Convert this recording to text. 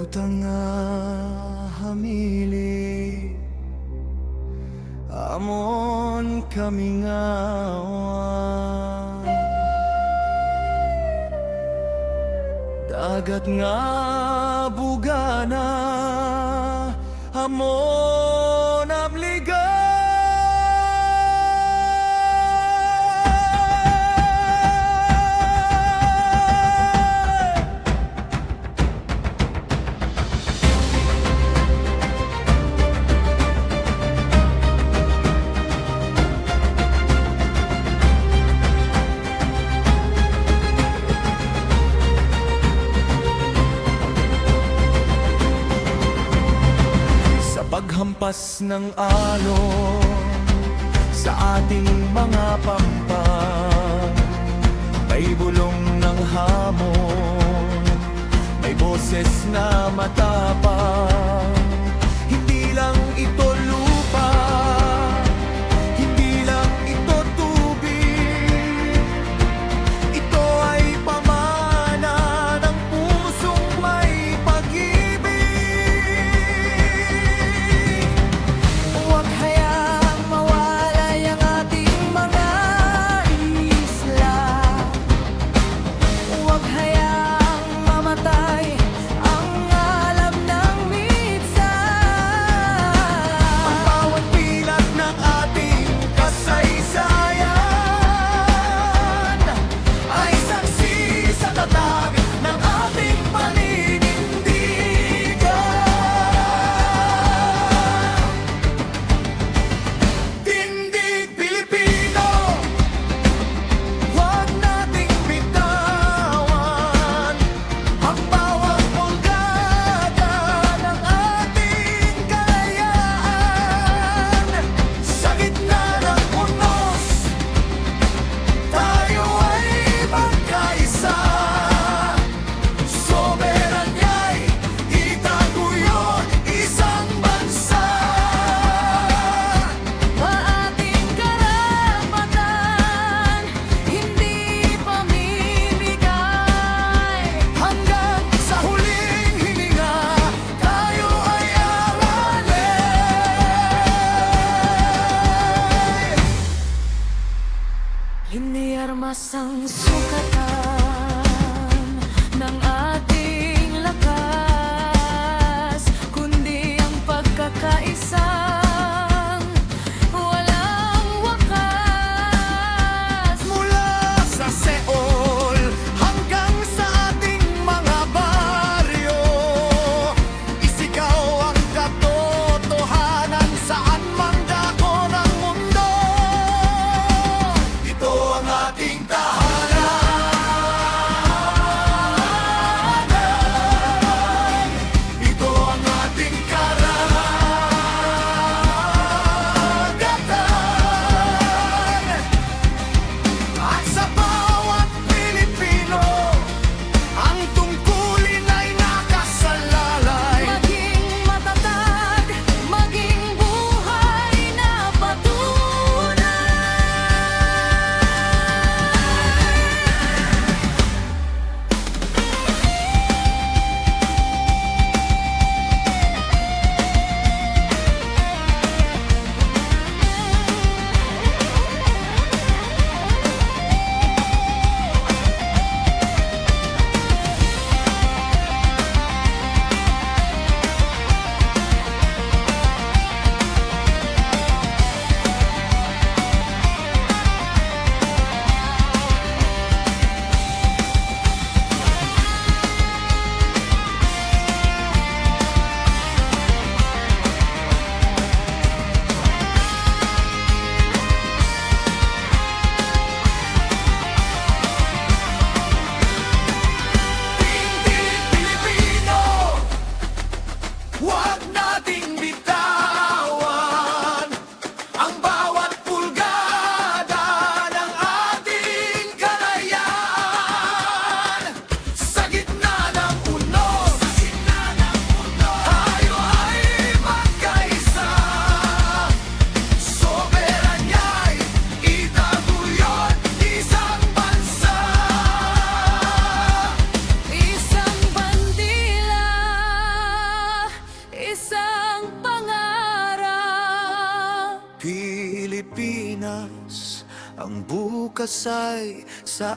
Lutang nga hamili amon kami nga dagat nga bugana amon abliga. Paghampas ng alon sa ating mga pampang, may bulong ng hamon, may boses na matapang. Hindi lang ito lupa, hindi lang ito tubig, ito ay pamana ng pusong may pag-ibig. Hindi armas ang sukatan ng ating lakas, kundi ang pagkakaisang walang wakas. Mula sa Seoul hanggang sa ating mga baryo, isigaw ang katotohanan saan man dako ng mundo. Ito ang ating tahanan. ang bukas ay sa